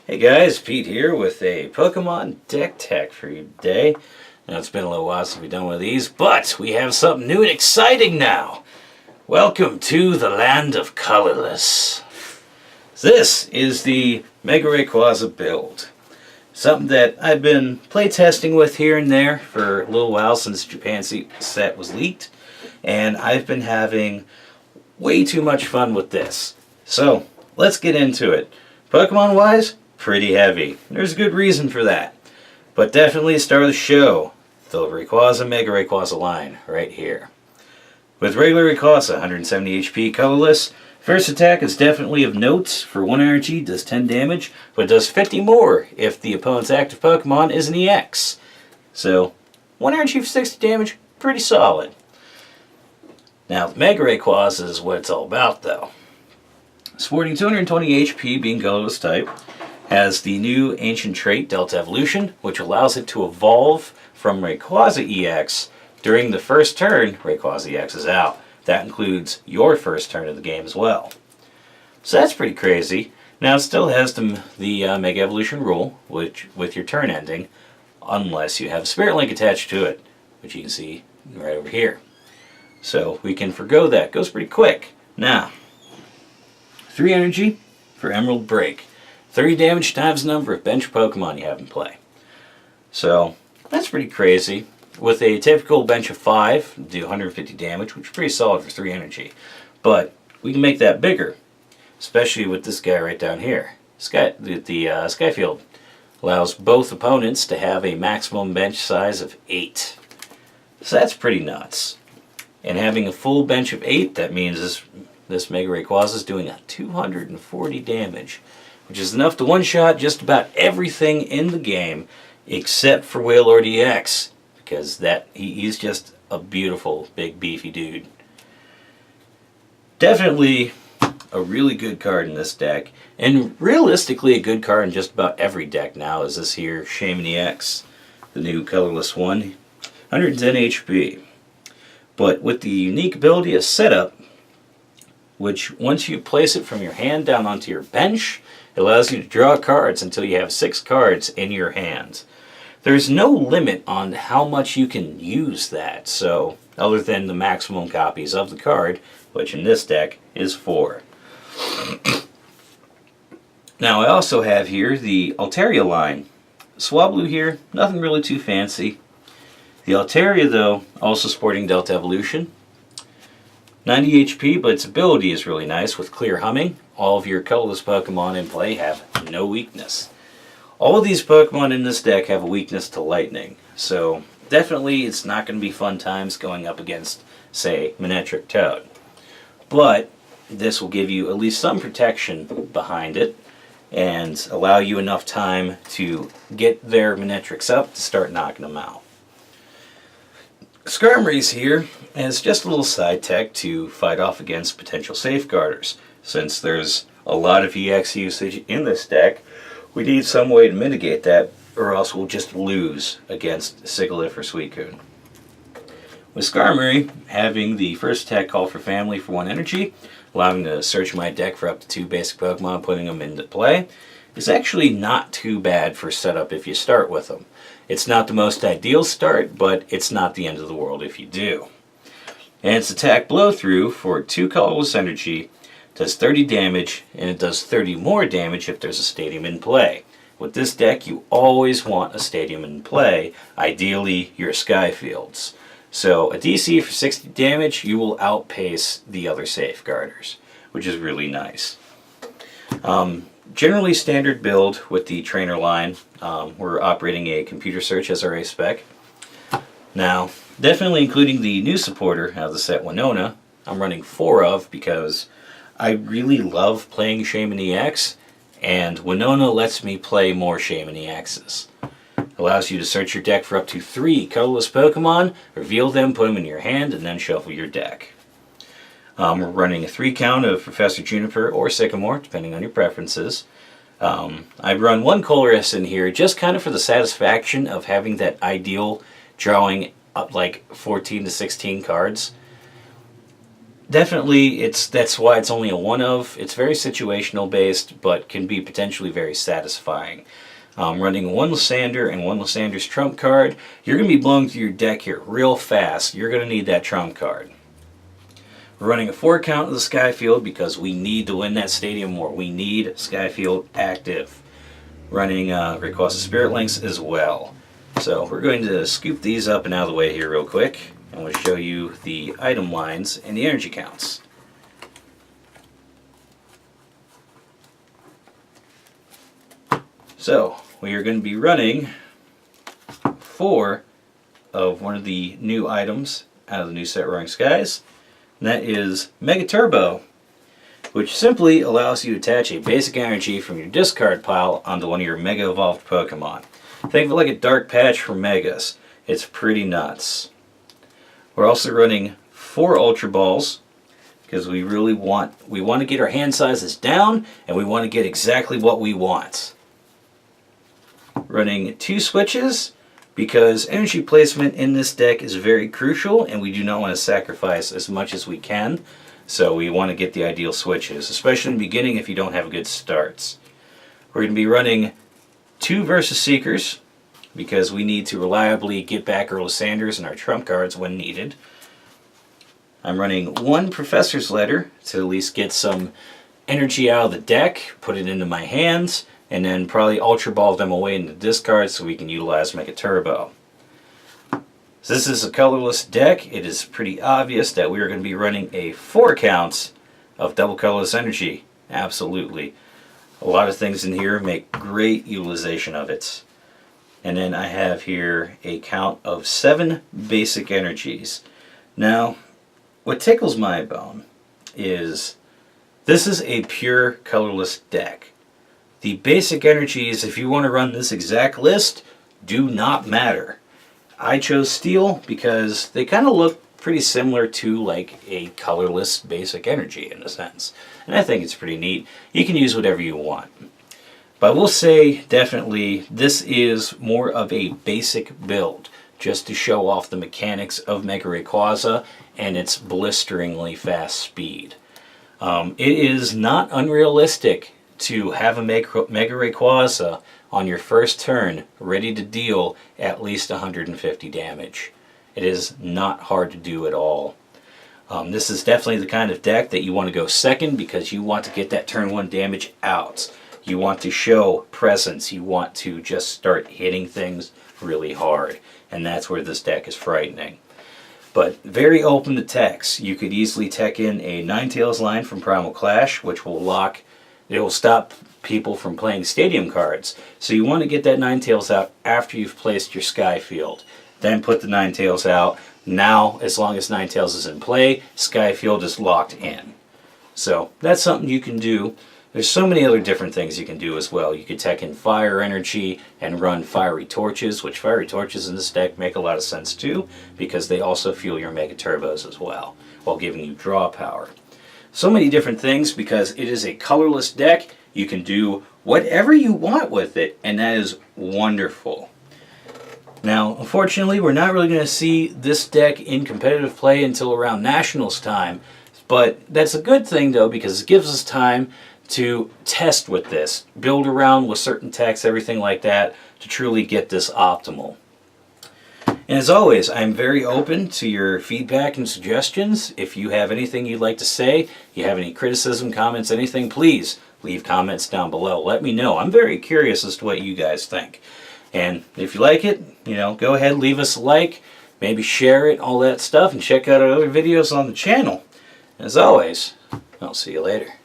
Hey guys, Pete here with a Pokemon deck tech for you today. Now it's been a little while since we've done one of these, but we have something new and exciting now. Welcome to the land of colorless. This is the Mega Rayquaza build. Something that I've been playtesting with here and there for a little while since Japan set was leaked, and I've been having way too much fun with this. So let's get into it. Pokemon wise, pretty heavy. There's a good reason for that. But definitely start of the show, the Rayquaza Mega Rayquaza line right here. With regular Rayquaza, 170 HP, colorless. First attack is definitely of note. For 1 energy, does 10 damage, but does 50 more if the opponent's active Pokemon is an EX. So, 1 energy for 60 damage, pretty solid. Now, the Mega Rayquaza is what it's all about, though. Sporting 220 HP, being colorless type, has the new ancient trait Delta Evolution, which allows it to evolve from Rayquaza EX during the first turn Rayquaza EX is out. That includes your first turn of the game as well. So that's pretty crazy. Now it still has the Mega Evolution rule, which with your turn ending, unless you have a Spirit Link attached to it, which you can see right over here. So we can forgo that. Goes pretty quick. Now, 3 energy for Emerald Break. 30 damage times the number of bench Pokemon you have in play. So, that's pretty crazy. With a typical bench of 5, do 150 damage, which is pretty solid for 3 energy. But, we can make that bigger. Especially with this guy right down here. Skyfield allows both opponents to have a maximum bench size of 8. So that's pretty nuts. And having a full bench of 8, that means this Mega Rayquaza is doing 240 damage. Which is enough to one-shot just about everything in the game except for Wailord EX, because he's just a beautiful, big, beefy dude. Definitely a really good card in this deck, and realistically a good card in just about every deck now is this here Shaymin EX, the new colorless one, 110 HP. But with the unique ability of Setup, which once you place it from your hand down onto your bench, it allows you to draw cards until you have 6 cards in your hand. There's no limit on how much you can use that, so other than the maximum copies of the card, which in this deck is 4. Now I also have here the Altaria line. Swablu here, nothing really too fancy. The Altaria though, also sporting Delta Evolution. 90 HP, but its ability is really nice with Clear Humming. All of your colorless Pokemon in play have no weakness. All of these Pokemon in this deck have a weakness to lightning, so definitely it's not going to be fun times going up against, say, Manectric Toad. But this will give you at least some protection behind it and allow you enough time to get their Manectrics up to start knocking them out. Skarmory's here as just a little side tech to fight off against potential safeguarders. Since there's a lot of EX usage in this deck, we need some way to mitigate that, or else we'll just lose against Sigilyph or Suicune. With Skarmory having the first attack call for family for 1 energy, allowing me to search my deck for up to 2 basic Pokemon, putting them into play, is actually not too bad for setup if you start with them. It's not the most ideal start, but it's not the end of the world if you do. And its attack blow through for 2 colorless energy does 30 damage, and it does 30 more damage if there's a stadium in play. With this deck, you always want a stadium in play, ideally your Skyfields. So a DC for 60 damage, you will outpace the other safeguarders, which is really nice. Generally standard build with the trainer line. We're operating a computer search SRA spec. Now, definitely including the new supporter of the set Winona, I'm running 4 of because I really love playing Shaymin EX, and Winona lets me play more Shaymin EXs. Allows you to search your deck for up to 3 colorless Pokemon, reveal them, put them in your hand, and then shuffle your deck. We're running a 3 count of Professor Juniper or Sycamore, depending on your preferences. I run 1 Colress in here just kind of for the satisfaction of having that ideal drawing up like 14 to 16 cards. definitely, that's why it's only a one of. It's very situational based, but can be potentially very satisfying. Running one Lysander and one Lysander's trump card, you're going to be blowing through your deck here real fast. You're going to need that trump card. We're running a 4 count of the Skyfield because we need to win that Stadium War. We need Skyfield active. Running Rayquaza Spirit Links as well. So we're going to scoop these up and out of the way here real quick, and we'll show you the item lines and the energy counts. So we are going to be running 4 of one of the new items out of the new set Roaring Skies, and that is Mega Turbo, which simply allows you to attach a basic energy from your discard pile onto one of your Mega Evolved Pokemon. Think of it like a Dark Patch for Megas. It's pretty nuts. We're also running 4 Ultra Balls because we really want to get our hand sizes down, and we want to get exactly what we want. Running 2 switches because energy placement in this deck is very crucial, and we do not want to sacrifice as much as we can. So we want to get the ideal switches, especially in the beginning if you don't have good starts. We're going to be running 2 Versus Seekers because we need to reliably get back our Lysanders and our trump cards when needed. I'm running 1 Professor's Letter to at least get some energy out of the deck, put it into my hands, and then probably Ultra Ball them away into the discard so we can utilize Mega Turbo. So this is a colorless deck. It is pretty obvious that we are going to be running a 4 counts of double colorless energy. Absolutely. A lot of things in here make great utilization of it. And then I have here a count of 7 basic energies. Now, what tickles my bone is this is a pure colorless deck. The basic energies, if you want to run this exact list, do not matter. I chose Steel because they kind of look pretty similar to like a colorless basic energy in a sense. And I think it's pretty neat. You can use whatever you want. But I will say definitely this is more of a basic build just to show off the mechanics of Mega Rayquaza and its blisteringly fast speed. It is not unrealistic to have a Mega Rayquaza on your first turn ready to deal at least 150 damage. It is not hard to do at all. This is definitely the kind of deck that you want to go second because you want to get that turn 1 damage out. You want to show presence. You want to just start hitting things really hard. And that's where this deck is frightening. But very open to techs. You could easily tech in a Ninetales line from Primal Clash, which will lock. It will stop people from playing stadium cards. So you want to get that Ninetales out after you've placed your Skyfield. Then put the Ninetales out. Now, as long as Ninetales is in play, Skyfield is locked in. So that's something you can do. There's so many other different things you can do as well. You could tech in Fire Energy and run Fiery Torches, which Fiery Torches in this deck make a lot of sense too, because they also fuel your Mega Turbos as well, while giving you draw power. So many different things because it is a colorless deck. You can do whatever you want with it, and that is wonderful. Now, unfortunately, we're not really going to see this deck in competitive play until around Nationals time, but that's a good thing though because it gives us time to test with this, build around with certain techs, everything like that, to truly get this optimal. And as always, I'm very open to your feedback and suggestions. If you have anything you'd like to say, you have any criticism, comments, anything, please leave comments down below. Let me know. I'm very curious as to what you guys think. And if you like it, go ahead, leave us a like, maybe share it, all that stuff, and check out our other videos on the channel. As always, I'll see you later.